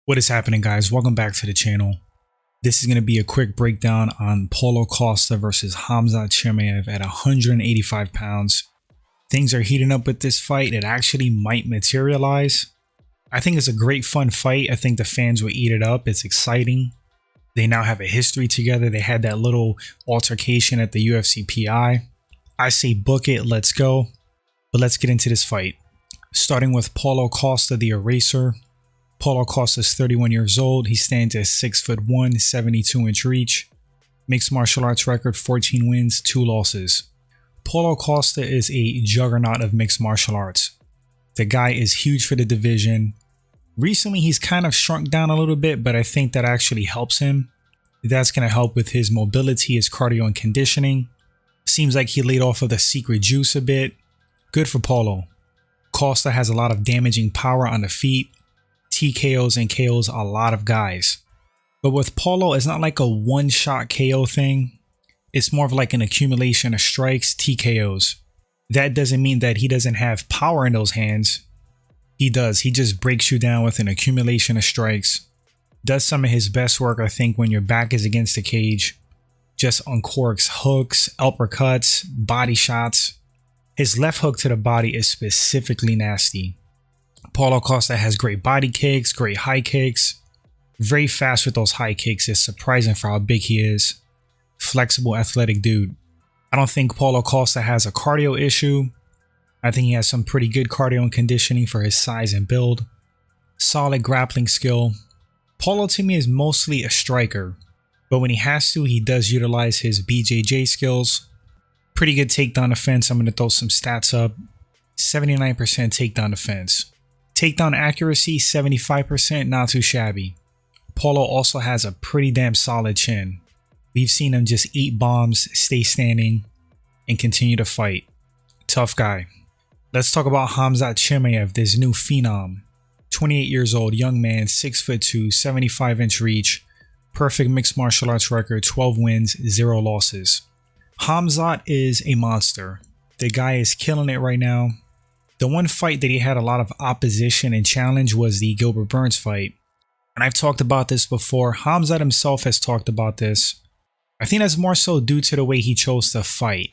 What is happening, guys? Welcome back to the channel. This is going to be a quick breakdown on Paulo Costa versus Khamzat Chimaev at 185 pounds. Things are heating up with this fight. It actually might materialize. I think it's a great fun fight. I think the fans will eat it up. It's exciting. They now have a history together. They had that little altercation at the UFC PI. I say book it, let's go. But let's get into this fight. Starting with Paulo Costa, the Eraser. Paulo Costa is 31 years old. He stands at 6'1", 72-inch reach. Mixed martial arts record, 14 wins, 2 losses. Paulo Costa is a juggernaut of mixed martial arts. The guy is huge for the division. Recently, he's kind of shrunk down a little bit, but I think that actually helps him. That's going to help with his mobility, his cardio and conditioning. Seems like he laid off of the secret juice a bit. Good for Paulo. Costa has a lot of damaging power on the feet. TKOs and KOs a lot of guys. But with Paulo, it's not like a one-shot KO thing. It's more of like an accumulation of strikes, TKOs. That doesn't mean that he doesn't have power in those hands. He does. He just breaks you down with an accumulation of strikes. Does some of his best work, I think, when your back is against the cage. Just uncorks hooks, uppercuts, body shots. His left hook to the body is specifically nasty. Paulo Costa has great body kicks, great high kicks. Very fast with those high kicks. It's surprising for how big he is. Flexible, athletic dude. I don't think Paulo Costa has a cardio issue. I think he has some pretty good cardio and conditioning for his size and build. Solid grappling skill. Paulo to me is mostly a striker, but when he has to, he does utilize his BJJ skills. Pretty good takedown defense. I'm going to throw some stats up. 79% takedown defense. Takedown accuracy, 75%, not too shabby. Paulo also has a pretty damn solid chin. We've seen him just eat bombs, stay standing, and continue to fight. Tough guy. Let's talk about Khamzat Chimaev, this new phenom. 28 years old, young man, 6'2", 75-inch reach. Perfect mixed martial arts record, 12 wins, 0 losses. Khamzat is a monster. The guy is killing it right now. The one fight that he had a lot of opposition and challenge was the Gilbert Burns fight. And I've talked about this before. Khamzat himself has talked about this. I think that's more so due to the way he chose to fight.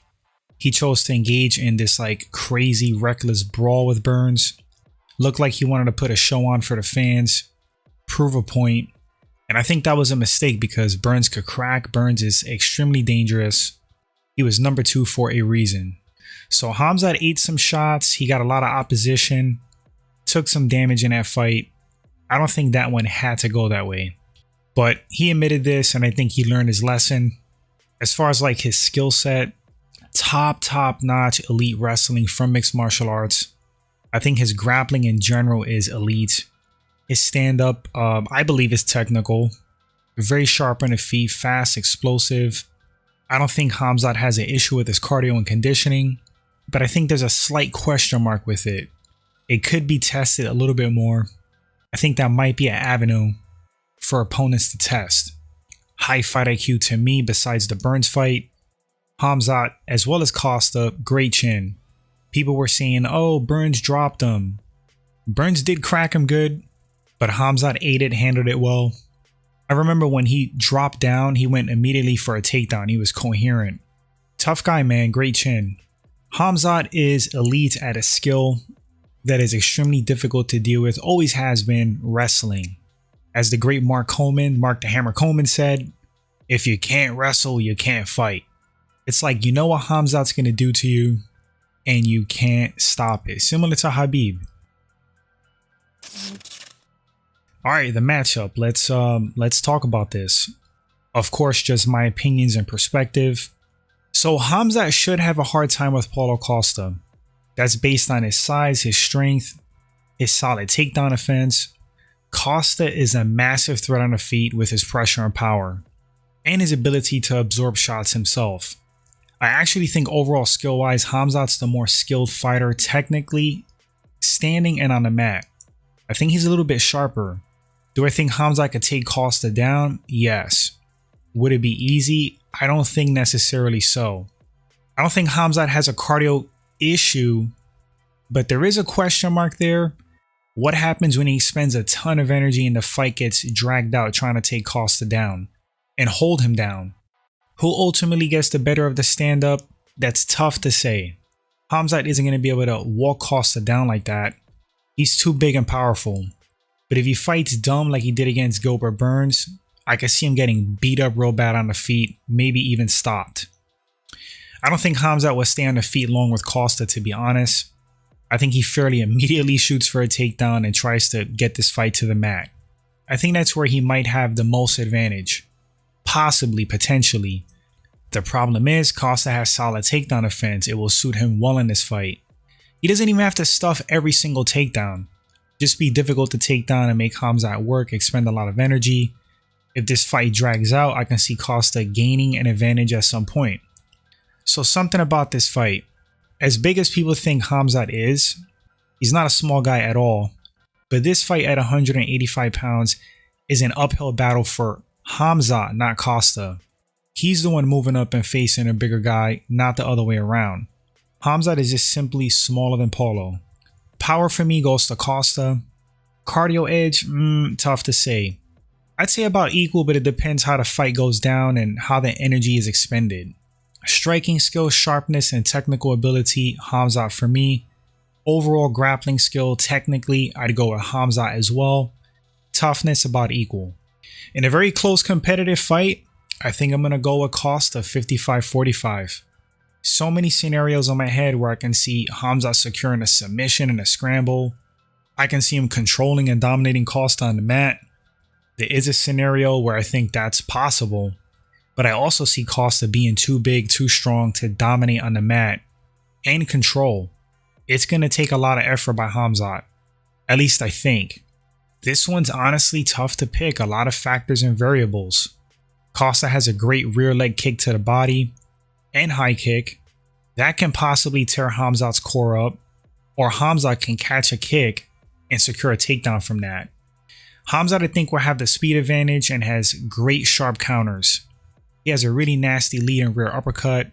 He chose to engage in this like crazy reckless brawl with Burns. Looked like he wanted to put a show on for the fans, prove a point. And I think that was a mistake because Burns could crack. Burns is extremely dangerous. He was number 2 for a reason. So Khamzat ate some shots. He got a lot of opposition. Took some damage in that fight. I don't think that one had to go that way. But he admitted this, and I think he learned his lesson. As far as like his skill set, top-notch elite wrestling from mixed martial arts. I think his grappling in general is elite. His stand-up, I believe, is technical. Very sharp on the feet, fast, explosive. I don't think Khamzat has an issue with his cardio and conditioning, but I think there's a slight question mark with it. It could be tested a little bit more. I think that might be an avenue for opponents to test. High fight IQ to me, besides the Burns fight. Khamzat, as well as Costa, great chin. People were saying, oh, Burns dropped him. Burns did crack him good, but Khamzat ate it, handled it well. I remember when he dropped down, he went immediately for a takedown. He was coherent. Tough guy, man. Great chin. Khamzat is elite at a skill that is extremely difficult to deal with. Always has been, wrestling. As the great Mark the Hammer Coleman said, if you can't wrestle, you can't fight. It's like you know what Khamzat's going to do to you, and you can't stop it. Similar to Habib. All right, the matchup. Let's talk about this. Of course, just my opinions and perspective. So Khamzat should have a hard time with Paulo Costa. That's based on his size, his strength, his solid takedown offense. Costa is a massive threat on the feet with his pressure and power, and his ability to absorb shots himself. I actually think overall skill-wise, Khamzat's the more skilled fighter technically, standing and on the mat. I think he's a little bit sharper. Do I think Khamzat could take Costa down? Yes. Would it be easy? I don't think necessarily so. I don't think Khamzat has a cardio issue, but there is a question mark there. What happens when he spends a ton of energy and the fight gets dragged out trying to take Costa down and hold him down? Who ultimately gets the better of the stand-up? That's tough to say. Khamzat isn't going to be able to walk Costa down like that. He's too big and powerful. But if he fights dumb like he did against Gilbert Burns, I can see him getting beat up real bad on the feet, maybe even stopped. I don't think Khamzat will stay on the feet long with Costa, to be honest. I think he fairly immediately shoots for a takedown and tries to get this fight to the mat. I think that's where he might have the most advantage. Possibly, potentially. The problem is, Costa has solid takedown defense. It will suit him well in this fight. He doesn't even have to stuff every single takedown. Just be difficult to take down and make Khamzat work, expend a lot of energy. If this fight drags out, I can see Costa gaining an advantage at some point. So something about this fight. As big as people think Khamzat is, he's not a small guy at all. But this fight at 185 pounds is an uphill battle for Khamzat, not Costa. He's the one moving up and facing a bigger guy, not the other way around. Khamzat is just simply smaller than Paulo. Power for me goes to Costa. Cardio edge, tough to say. I'd say about equal, but it depends how the fight goes down and how the energy is expended. Striking skill, sharpness, and technical ability, Khamzat for me. Overall grappling skill, technically, I'd go with Khamzat as well. Toughness, about equal. In a very close competitive fight, I think I'm going to go with Costa 55-45. So many scenarios in my head where I can see Khamzat securing a submission and a scramble. I can see him controlling and dominating Costa on the mat. There is a scenario where I think that's possible, but I also see Costa being too big, too strong to dominate on the mat and control. It's going to take a lot of effort by Khamzat. At least I think. This one's honestly tough to pick, a lot of factors and variables. Costa has a great rear leg kick to the body and high kick. That can possibly tear Khamzat's core up, or Khamzat can catch a kick and secure a takedown from that. Khamzat, I think, will have the speed advantage and has great sharp counters. He has a really nasty lead and rear uppercut.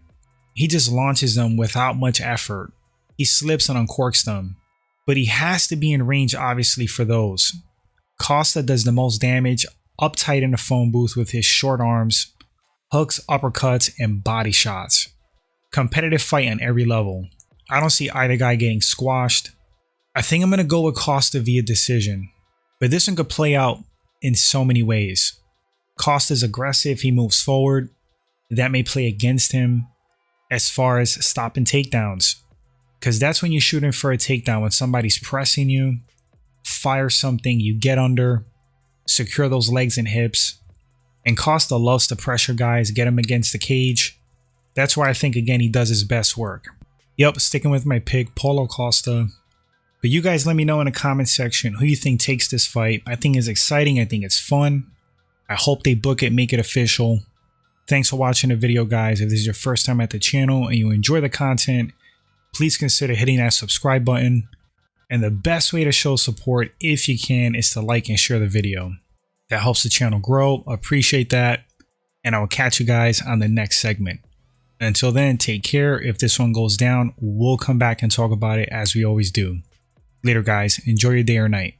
He just launches them without much effort. He slips and uncorks them, but he has to be in range obviously for those. Costa does the most damage uptight in the phone booth with his short arms, hooks, uppercuts, and body shots. Competitive fight on every level. I don't see either guy getting squashed. I think I'm going to go with Costa via decision, but this one could play out in so many ways. Costa's aggressive, he moves forward. That may play against him as far as stopping takedowns, because that's when you're shooting for a takedown, when somebody's pressing you, fire something, you get under, secure those legs and hips. And Costa loves to pressure guys, get him against the cage. That's where I think, again, he does his best work. Yep, sticking with my pick, Paulo Costa. But you guys let me know in the comment section who you think takes this fight. I think it's exciting. I think it's fun. I hope they book it, make it official. Thanks for watching the video, guys. If this is your first time at the channel and you enjoy the content, please consider hitting that subscribe button. And the best way to show support, if you can, is to like and share the video. That helps the channel grow. Appreciate that. And I will catch you guys on the next segment. Until then, take care. If this one goes down, we'll come back and talk about it as we always do. Later, guys. Enjoy your day or night.